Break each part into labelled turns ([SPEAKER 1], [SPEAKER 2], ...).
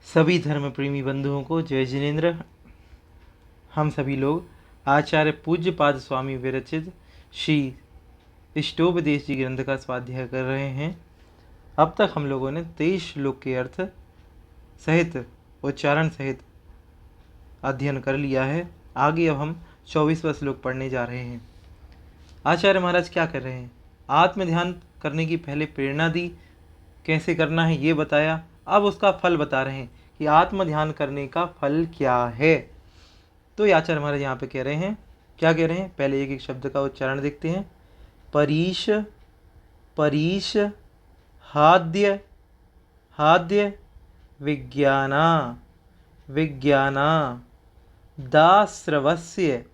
[SPEAKER 1] सभी धर्म प्रेमी बंधुओं को जय जिनेन्द्र। हम सभी लोग आचार्य पूज्यपाद स्वामी विरचित श्री इष्टोपदेश जी ग्रंथ का स्वाध्याय कर रहे हैं। अब तक हम लोगों ने 23 श्लोक के अर्थ सहित उच्चारण सहित अध्ययन कर लिया है। आगे अब हम 24वां श्लोक पढ़ने जा रहे हैं। आचार्य महाराज क्या कर रहे हैं? आत्म ध्यान करने की पहले प्रेरणा दी, कैसे करना है ये बताया। अब उसका फल बता रहे हैं कि आत्म ध्यान करने का फल क्या है। तो आचार्य महाराज यहाँ पे कह रहे हैं, क्या कह रहे हैं? पहले एक एक शब्द का उच्चारण देखते हैं। परीश, परीश, हाद्य, हाद्य, विज्ञाना, विज्ञाना, दास्रवस्य,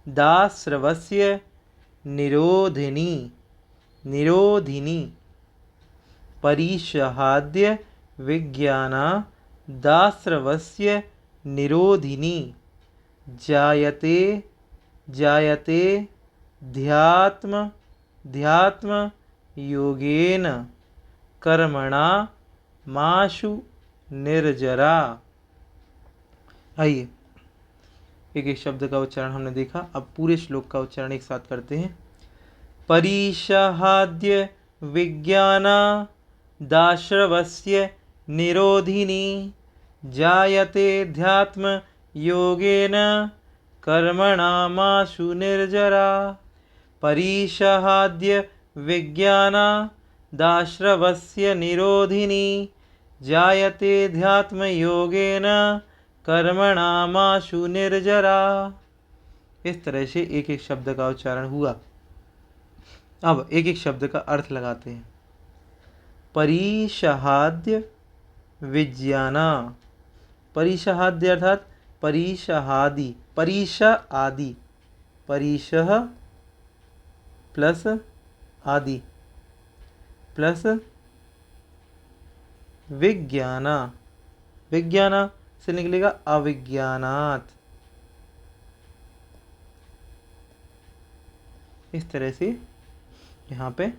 [SPEAKER 1] दास्रवस्य, निरोधिनी, निरोधिनी, परीशहाद्य, विज्ञाना, दास्रवस्य, निरोधिनी, जायते, जायते, ध्यात्म, ध्यात्म, योगेन, कर्मणा, माशु, निर्जरा। आइए एक एक शब्द का उच्चारण हमने देखा, अब पूरे श्लोक का उच्चारण एक साथ करते हैं। परीशहाद्य, विज्ञाना, दाश्रवस्य, निरोधिनी, जायते ध्यात्म योगेन, कर्मणामाशु निर्जरा। परीशहाद्य, विज्ञाना, दाश्रवस्य, निरोधिनी, जायते ध्यात्म योगेन, कर्मणामाशु निर्जरा। इस तरह से एक एक शब्द का उच्चारण हुआ। अब एक एक शब्द का अर्थ लगाते हैं। परीशहाद्य, विज्ञाना, परीशहाद्य अर्थात परीशहादि, परीश आदि, परीशः प्लस आदि प्लस विज्ञाना, विज्ञाना से निकलेगा अविज्ञानात्। इस तरह से यहाँ पे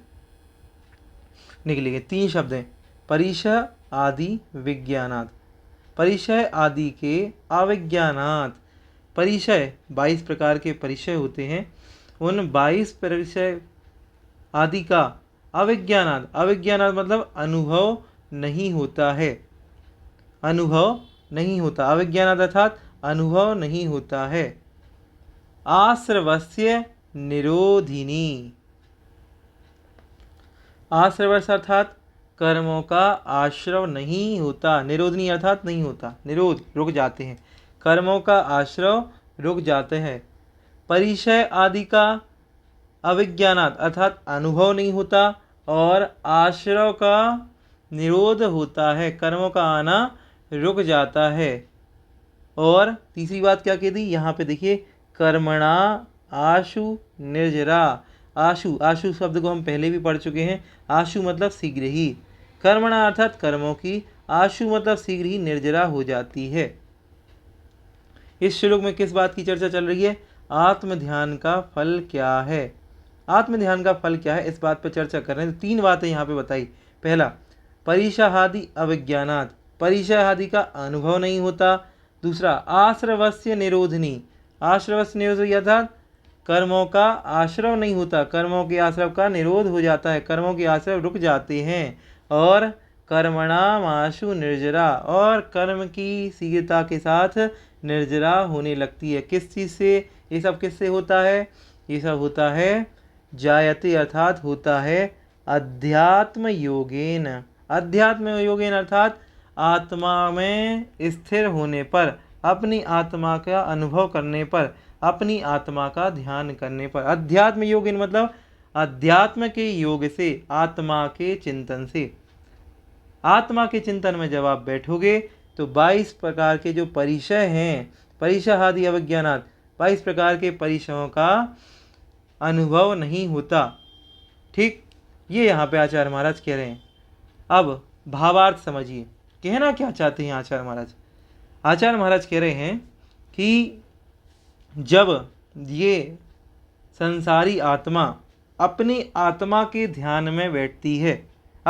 [SPEAKER 1] निकलेंगे तीन शब्द हैं। परिशय आदि विज्ञानात्, परिशय आदि के अविज्ञानात्। परिशय 22 प्रकार के परिशय होते हैं, उन 22 परिशय आदि का अविज्ञानात्, अविज्ञानात् मतलब अनुभव नहीं होता है, अनुभव नहीं होता, अविज्ञानात् अर्थात अनुभव नहीं होता है। आश्रवस्य निरोधिनी, आश्रवस्य अर्थात कर्मों का आश्रव नहीं होता, निरोधिनी अर्थात नहीं होता, निरोध रुक जाते हैं, कर्मों का आश्रव रुक जाते हैं। परिचय आदि का अविज्ञानात् अर्थात अनुभव नहीं होता, और आश्रव का निरोध होता है, कर्मों का आना रुक जाता है। और तीसरी बात क्या कह दी यहाँ पे देखिए, कर्मणा आशु निर्जरा। आशु, आशु शब्द को हम पहले भी पढ़ चुके हैं। आशु मतलब शीघ्र ही, कर्मणा अर्थात कर्मों की, आशु मतलब शीघ्र ही निर्जरा हो जाती है। इस श्लोक में किस बात की चर्चा चल रही है? आत्म ध्यान का फल क्या है, आत्म ध्यान का फल क्या है, इस बात पर चर्चा कर रहे हैं। तो तीन बातें यहाँ पे बताई। पहला, परिशहादि अविज्ञानात्, परिशहादि का अनुभव नहीं होता। दूसरा, आश्रवस्य निरोधिनी, आश्रवस्य निरोध अर्थात कर्मों का आश्रव नहीं होता, कर्मों के आश्रव का निरोध हो जाता है, कर्मों के आश्रव रुक जाते हैं। और कर्मणाम आशु निर्जरा, और कर्म की शीघ्रता के साथ निर्जरा होने लगती है। किस चीज़ से ये सब किससे होता है? ये सब होता है जायते अर्थात होता है अध्यात्म योगेन, अध्यात्म योगेन अर्थात आत्मा में स्थिर होने पर, अपनी आत्मा का अनुभव करने पर, अपनी आत्मा का ध्यान करने पर। अध्यात्म योगेन मतलब अध्यात्म के योग से, आत्मा के चिंतन से। आत्मा के चिंतन में जब आप बैठोगे तो 22 प्रकार के जो परिचय हैं, परिचय आदि अविज्ञानात्, 22 प्रकार के परिचयों का अनुभव नहीं होता। ठीक, ये यहाँ पे आचार्य महाराज कह रहे हैं। अब भावार्थ समझिए, कहना क्या चाहते हैं आचार्य महाराज? आचार्य महाराज कह रहे हैं कि जब ये संसारी आत्मा अपनी आत्मा के ध्यान में बैठती है,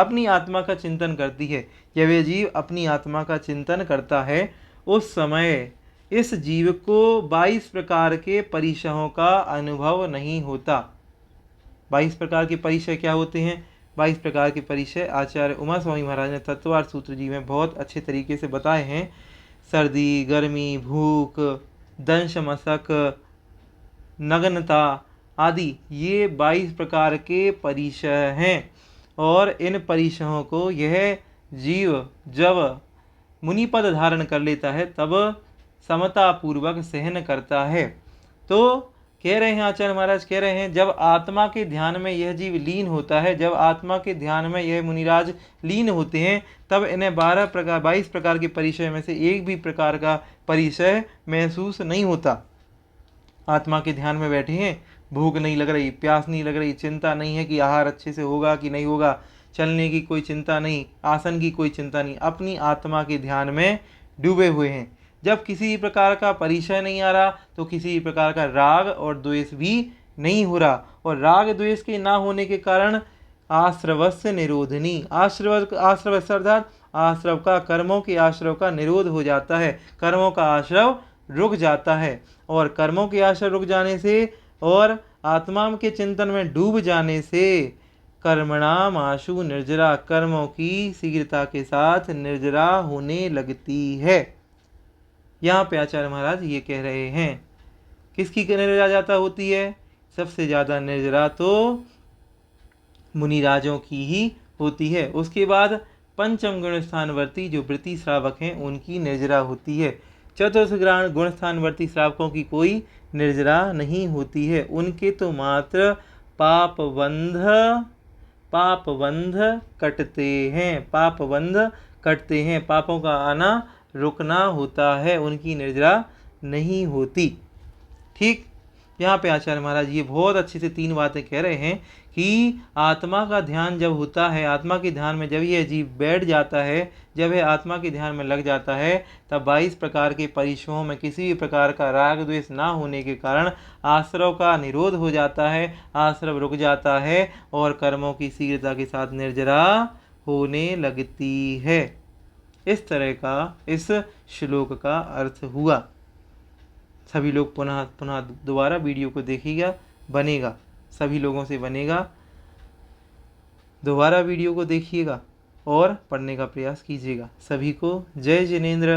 [SPEAKER 1] अपनी आत्मा का चिंतन करती है। जब यह जीव अपनी आत्मा का चिंतन करता है उस समय इस जीव को 22 प्रकार के परिचयों का अनुभव नहीं होता। 22 प्रकार के परिचय क्या होते हैं? 22 प्रकार के परिचय आचार्य उमा स्वामी महाराज ने तत्वार्थ सूत्र जी में बहुत अच्छे तरीके से बताए हैं। सर्दी, गर्मी, भूख, दंश मशक, नग्नता आदि ये 22 प्रकार के परिचय हैं। और इन परिचयों को यह जीव जब मुनिपद धारण कर लेता है तब समता पूर्वक सहन करता है। तो कह रहे हैं आचार्य महाराज कह रहे हैं, जब आत्मा के ध्यान में यह जीव लीन होता है, जब आत्मा के ध्यान में यह मुनिराज लीन होते हैं, तब इन्हें 22 प्रकार के परिचय में से एक भी प्रकार का परिचय महसूस नहीं होता। आत्मा के ध्यान में बैठे हैं, भूख नहीं लग रही, प्यास नहीं लग रही, चिंता नहीं है कि आहार अच्छे से होगा कि नहीं होगा, चलने की कोई चिंता नहीं, आसन की कोई चिंता नहीं, अपनी आत्मा के ध्यान में डूबे हुए हैं। जब किसी प्रकार का परिचय नहीं आ रहा तो किसी प्रकार का राग और द्वेष भी नहीं हो रहा, और राग द्वेष के ना होने के कारण आश्रवस्य निरोधनी, आश्रव अर्थात आश्रव का, कर्मों के आश्रव का निरोध हो जाता है, कर्मों का आश्रव रुक जाता है। और कर्मों के आश्रव रुक जाने से और आत्मा के चिंतन में डूब जाने से कर्मणाम आशु निर्जरा, कर्मों की शीघ्रता के साथ निर्जरा होने लगती है। यहाँ पे आचार्य महाराज ये कह रहे हैं किसकी निर्जरा जाता होती है? सबसे ज़्यादा निर्जरा तो मुनिराजों की ही होती है। उसके बाद पंचम गुण स्थानवर्ती जो वृत्ति श्रावक हैं उनकी निर्जरा होती है। चतुर्थ गुण स्थानवर्ती श्रावकों की कोई निर्जरा नहीं होती है। उनके तो मात्र पापबंध कटते हैं, पापबंध कटते हैं, पापों का आना रुकना होता है, उनकी निर्जरा नहीं होती। ठीक, यहाँ पे आचार्य महाराज ये बहुत अच्छे से 3 बातें कह रहे हैं कि आत्मा का ध्यान जब होता है, आत्मा के ध्यान में जब ये जीव बैठ जाता है, जब यह आत्मा के ध्यान में लग जाता है, तब 22 प्रकार के परिचयों में किसी भी प्रकार का राग द्वेष ना होने के कारण आश्रव का निरोध हो जाता है, आश्रव रुक जाता है और कर्मों की शीघ्रता के साथ निर्जरा होने लगती है। इस तरह का इस श्लोक का अर्थ हुआ। सभी लोग पुनः दोबारा वीडियो को देखिएगा, बनेगा, सभी लोगों से बनेगा। दोबारा वीडियो को देखिएगा और पढ़ने का प्रयास कीजिएगा। सभी को जय जिनेंद्र।